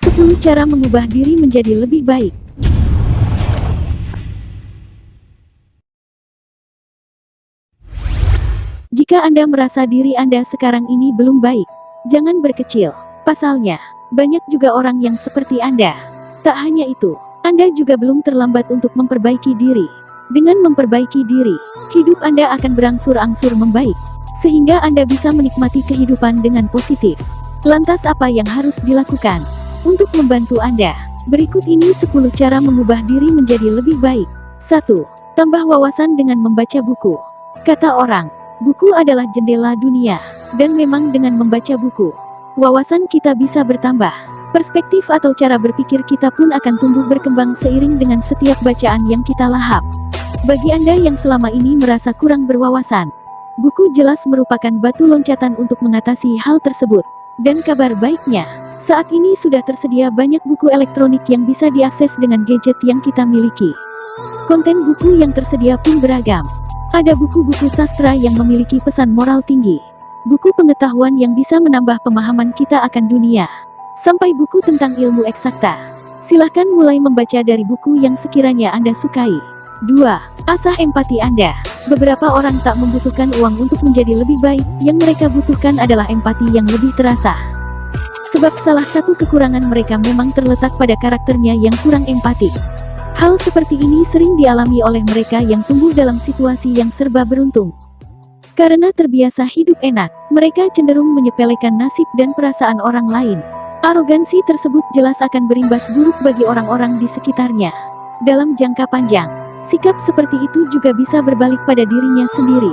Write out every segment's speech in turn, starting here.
10 cara mengubah diri menjadi lebih baik. Jika Anda merasa diri Anda sekarang ini belum baik, jangan berkecil. Pasalnya, banyak juga orang yang seperti Anda. Tak hanya itu, Anda juga belum terlambat untuk memperbaiki diri. Dengan memperbaiki diri, hidup Anda akan berangsur-angsur membaik, sehingga Anda bisa menikmati kehidupan dengan positif. Lantas apa yang harus dilakukan? Untuk membantu Anda, berikut ini 10 cara mengubah diri menjadi lebih baik. 1. Tambah wawasan dengan membaca buku. Kata orang, buku adalah jendela dunia, dan memang dengan membaca buku, wawasan kita bisa bertambah. Perspektif atau cara berpikir kita pun akan tumbuh berkembang seiring dengan setiap bacaan yang kita lahap. Bagi Anda yang selama ini merasa kurang berwawasan, buku jelas merupakan batu loncatan untuk mengatasi hal tersebut. Dan kabar baiknya, saat ini sudah tersedia banyak buku elektronik yang bisa diakses dengan gadget yang kita miliki. Konten buku yang tersedia pun beragam. Ada buku-buku sastra yang memiliki pesan moral tinggi, buku pengetahuan yang bisa menambah pemahaman kita akan dunia, sampai buku tentang ilmu eksakta. Silahkan mulai membaca dari buku yang sekiranya Anda sukai. 2. Asah empati Anda. Beberapa orang tak membutuhkan uang untuk menjadi lebih baik, yang mereka butuhkan adalah empati yang lebih terasa. Sebab salah satu kekurangan mereka memang terletak pada karakternya yang kurang empatik. Hal seperti ini sering dialami oleh mereka yang tumbuh dalam situasi yang serba beruntung. Karena terbiasa hidup enak, mereka cenderung menyepelekan nasib dan perasaan orang lain. Arogansi tersebut jelas akan berimbas buruk bagi orang-orang di sekitarnya. Dalam jangka panjang, sikap seperti itu juga bisa berbalik pada dirinya sendiri.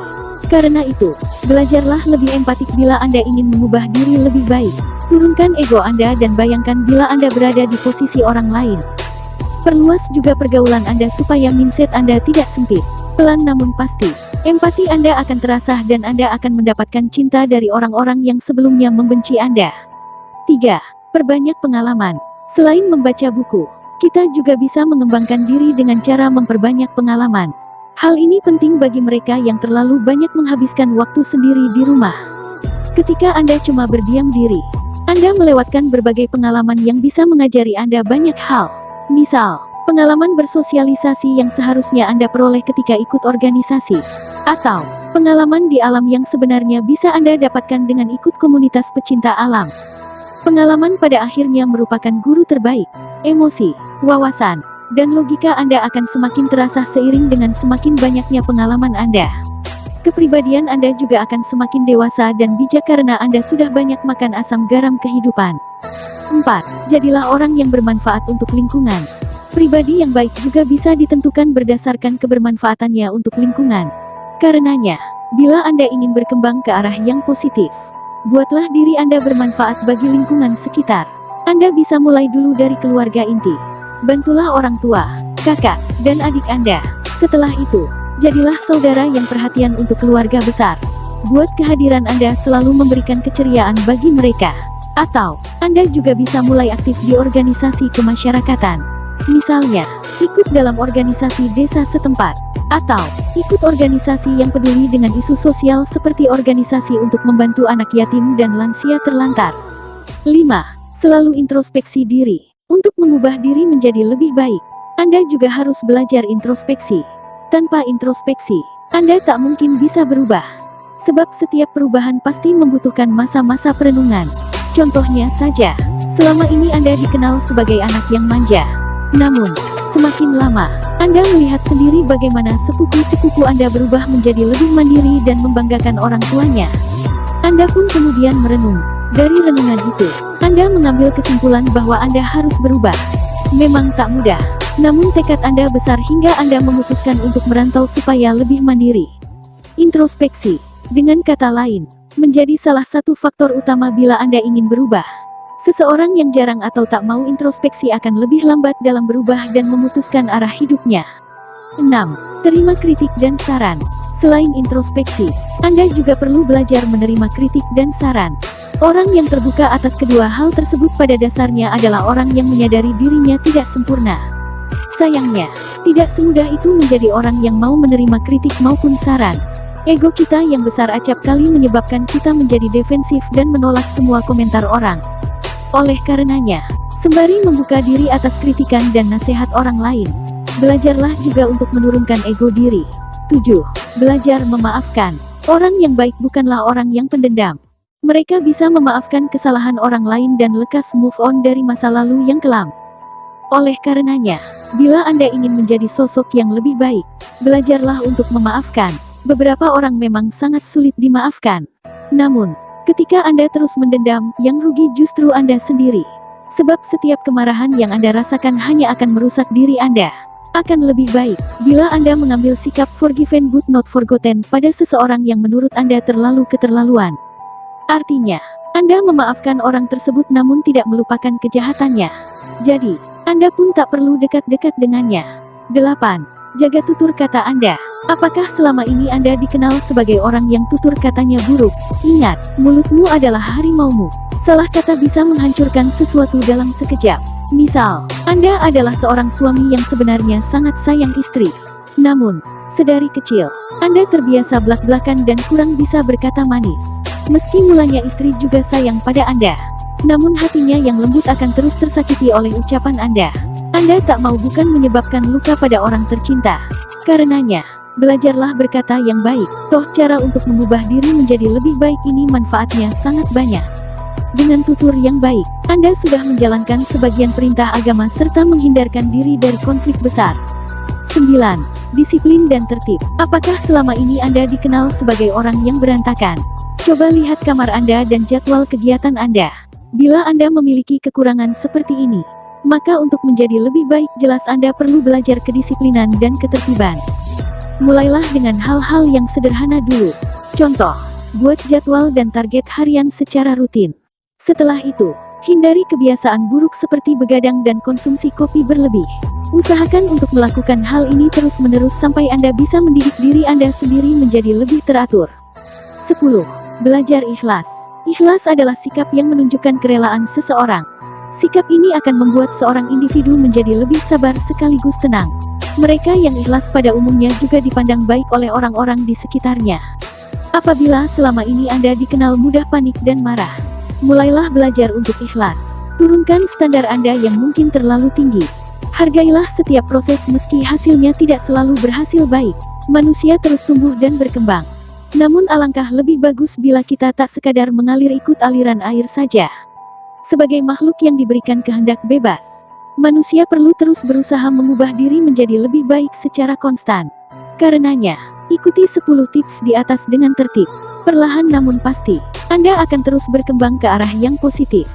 Karena itu, belajarlah lebih empatik bila Anda ingin mengubah diri lebih baik. Turunkan ego Anda dan bayangkan bila Anda berada di posisi orang lain. Perluas juga pergaulan Anda supaya mindset Anda tidak sempit. Pelan namun pasti, empati Anda akan terasa dan Anda akan mendapatkan cinta dari orang-orang yang sebelumnya membenci Anda. 3. Perbanyak pengalaman. Selain membaca buku, kita juga bisa mengembangkan diri dengan cara memperbanyak pengalaman. Hal ini penting bagi mereka yang terlalu banyak menghabiskan waktu sendiri di rumah. Ketika Anda cuma berdiam diri, Anda melewatkan berbagai pengalaman yang bisa mengajari Anda banyak hal. Misal, pengalaman bersosialisasi yang seharusnya Anda peroleh ketika ikut organisasi, atau pengalaman di alam yang sebenarnya bisa Anda dapatkan dengan ikut komunitas pecinta alam. Pengalaman pada akhirnya merupakan guru terbaik. Emosi, wawasan, dan logika Anda akan semakin terasa seiring dengan semakin banyaknya pengalaman Anda. Kepribadian Anda juga akan semakin dewasa dan bijak karena Anda sudah banyak makan asam garam kehidupan. 4. Jadilah orang yang bermanfaat untuk lingkungan. Pribadi yang baik juga bisa ditentukan berdasarkan kebermanfaatannya untuk lingkungan. Karenanya, bila Anda ingin berkembang ke arah yang positif, buatlah diri Anda bermanfaat bagi lingkungan sekitar. Anda bisa mulai dulu dari keluarga inti. Bantulah orang tua, kakak, dan adik Anda. Setelah itu, jadilah saudara yang perhatian untuk keluarga besar. Buat kehadiran Anda selalu memberikan keceriaan bagi mereka. Atau, Anda juga bisa mulai aktif di organisasi kemasyarakatan. Misalnya, ikut dalam organisasi desa setempat. Atau, ikut organisasi yang peduli dengan isu sosial seperti organisasi untuk membantu anak yatim dan lansia terlantar. 5. Selalu introspeksi diri. Untuk mengubah diri menjadi lebih baik, Anda juga harus belajar introspeksi. Tanpa introspeksi, Anda tak mungkin bisa berubah. Sebab setiap perubahan pasti membutuhkan masa-masa perenungan. Contohnya saja, selama ini Anda dikenal sebagai anak yang manja. Namun, semakin lama, Anda melihat sendiri bagaimana sepupu-sepupu Anda berubah menjadi lebih mandiri dan membanggakan orang tuanya. Anda pun kemudian merenung. Dari renungan itu, Anda mengambil kesimpulan bahwa Anda harus berubah. Memang tak mudah, namun tekad Anda besar hingga Anda memutuskan untuk merantau supaya lebih mandiri. Introspeksi, dengan kata lain, menjadi salah satu faktor utama bila Anda ingin berubah. Seseorang yang jarang atau tak mau introspeksi akan lebih lambat dalam berubah dan memutuskan arah hidupnya. 6. Terima kritik dan saran. Selain introspeksi, Anda juga perlu belajar menerima kritik dan saran. Orang yang terbuka atas kedua hal tersebut pada dasarnya adalah orang yang menyadari dirinya tidak sempurna. Sayangnya, tidak semudah itu menjadi orang yang mau menerima kritik maupun saran. Ego kita yang besar acap kali menyebabkan kita menjadi defensif dan menolak semua komentar orang. Oleh karenanya, Sembari membuka diri atas kritikan dan nasihat orang lain. Belajarlah juga untuk menurunkan ego diri. 7. Belajar memaafkan. Orang yang baik bukanlah orang yang pendendam. Mereka bisa memaafkan kesalahan orang lain dan lekas move on dari masa lalu yang kelam. Oleh karenanya, bila Anda ingin menjadi sosok yang lebih baik, belajarlah untuk memaafkan. Beberapa orang memang sangat sulit dimaafkan. Namun, ketika Anda terus mendendam, yang rugi justru Anda sendiri. Sebab setiap kemarahan yang Anda rasakan hanya akan merusak diri Anda. Akan lebih baik, bila Anda mengambil sikap forgiven but not forgotten pada seseorang yang menurut Anda terlalu keterlaluan. Artinya, Anda memaafkan orang tersebut namun tidak melupakan kejahatannya. Jadi, Anda pun tak perlu dekat-dekat dengannya. 8. Jaga tutur kata Anda. Apakah selama ini Anda dikenal sebagai orang yang tutur katanya buruk? Ingat, mulutmu adalah harimaumu. Salah kata bisa menghancurkan sesuatu dalam sekejap. Misal, Anda adalah seorang suami yang sebenarnya sangat sayang istri. Namun, sedari kecil, Anda terbiasa blak-blakan dan kurang bisa berkata manis. Meski mulanya istri juga sayang pada Anda, namun hatinya yang lembut akan terus tersakiti oleh ucapan Anda. Anda tak mau bukan menyebabkan luka pada orang tercinta. Karenanya, belajarlah berkata yang baik. Toh cara untuk mengubah diri menjadi lebih baik ini manfaatnya sangat banyak. Dengan tutur yang baik, Anda sudah menjalankan sebagian perintah agama serta menghindarkan diri dari konflik besar. 9. Disiplin dan tertib. Apakah selama ini Anda dikenal sebagai orang yang berantakan? Coba lihat kamar Anda dan jadwal kegiatan Anda. Bila Anda memiliki kekurangan seperti ini, maka untuk menjadi lebih baik jelas Anda perlu belajar kedisiplinan dan ketertiban. Mulailah dengan hal-hal yang sederhana dulu. Contoh, buat jadwal dan target harian secara rutin. Setelah itu, hindari kebiasaan buruk seperti begadang dan konsumsi kopi berlebih. Usahakan untuk melakukan hal ini terus-menerus sampai Anda bisa mendidik diri Anda sendiri menjadi lebih teratur. 10. Belajar ikhlas. Ikhlas adalah sikap yang menunjukkan kerelaan seseorang. Sikap ini akan membuat seorang individu menjadi lebih sabar sekaligus tenang. Mereka yang ikhlas pada umumnya juga dipandang baik oleh orang-orang di sekitarnya. Apabila selama ini Anda dikenal mudah panik dan marah, mulailah belajar untuk ikhlas. Turunkan standar Anda yang mungkin terlalu tinggi. Hargailah setiap proses meski hasilnya tidak selalu berhasil baik. Manusia terus tumbuh dan berkembang. Namun alangkah lebih bagus bila kita tak sekadar mengalir ikut aliran air saja. Sebagai makhluk yang diberikan kehendak bebas, manusia perlu terus berusaha mengubah diri menjadi lebih baik secara konstan. Karenanya, ikuti 10 tips di atas dengan tertib. Perlahan namun pasti, Anda akan terus berkembang ke arah yang positif.